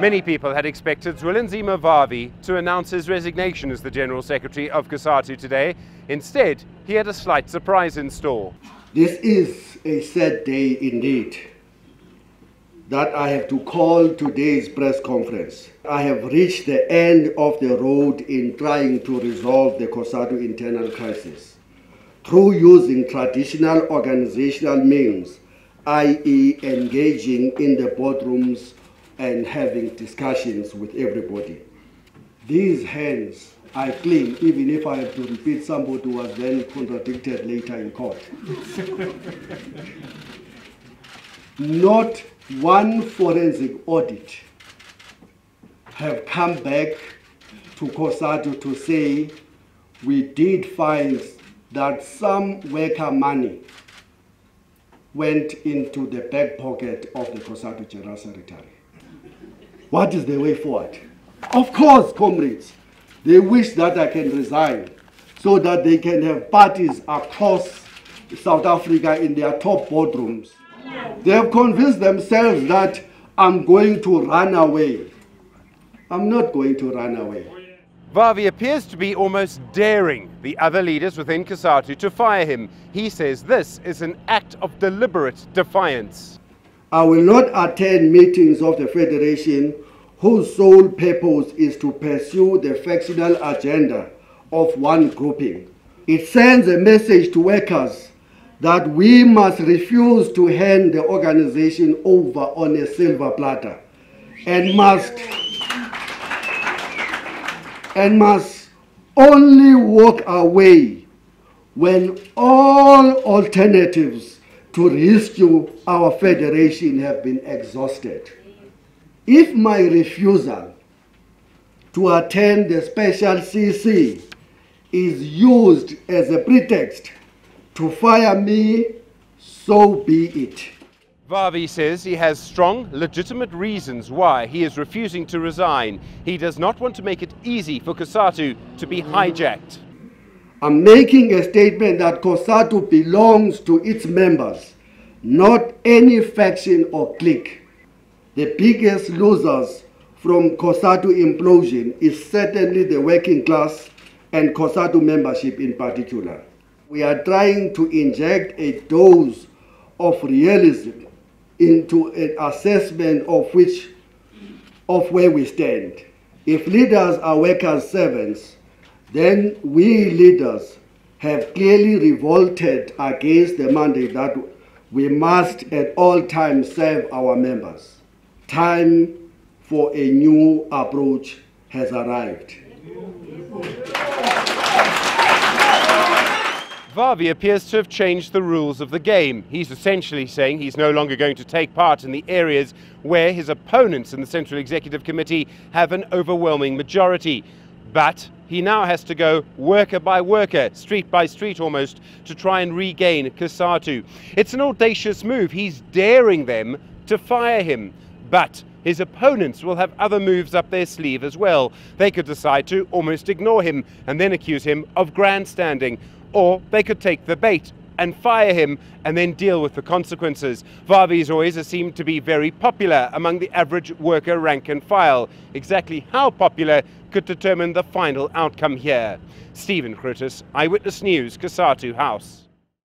Many people had expected Zwelinzima Vavi to announce his resignation as the General Secretary of Cosatu today. Instead, he had a slight surprise in store. This is a sad day indeed, that I have to call today's press conference. I have reached the end of the road in trying to resolve the Cosatu internal crisis through using traditional organizational means, i.e. engaging in the boardrooms and having discussions with everybody. These hands I clean, even if I have to repeat somebody who was then contradicted later in court. Not one forensic audit have come back to Cosatu to say we did find that some worker money went into the back pocket of the Cosatu General Secretary. What is the way forward? Of course, comrades, they wish that I can resign so that they can have parties across South Africa in their top boardrooms. They have convinced themselves that I'm going to run away. I'm not going to run away. Vavi appears to be almost daring the other leaders within Cosatu to fire him. He says this is an act of deliberate defiance. I will not attend meetings of the Federation whose sole purpose is to pursue the factional agenda of one grouping. It sends a message to workers that we must refuse to hand the organization over on a silver platter and must only walk away when all alternatives to rescue our federation have been exhausted. If my refusal to attend the special CC is used as a pretext to fire me, so be it. Vavi says he has strong, legitimate reasons why he is refusing to resign. He does not want to make it easy for Cosatu to be hijacked. I'm making a statement that Cosatu belongs to its members, not any faction or clique. The biggest losers from Cosatu implosion is certainly the working class and Cosatu membership in particular. We are trying to inject a dose of realism into an assessment of where we stand. If leaders are workers' servants, then we leaders have clearly revolted against the mandate that we must at all times serve our members. Time for a new approach has arrived. Vavi appears to have changed the rules of the game. He's essentially saying he's no longer going to take part in the areas where his opponents in the Central Executive Committee have an overwhelming majority. But he now has to go worker by worker, street by street almost, to try and regain Cosatu. It's an audacious move. He's daring them to fire him. But his opponents will have other moves up their sleeve as well. They could decide to almost ignore him and then accuse him of grandstanding. Or they could take the bait and fire him and then deal with the consequences. Vavi's always seemed to be very popular among the average worker rank and file. Exactly how popular could determine the final outcome here. Grootes, Eyewitness News, Cosatu House.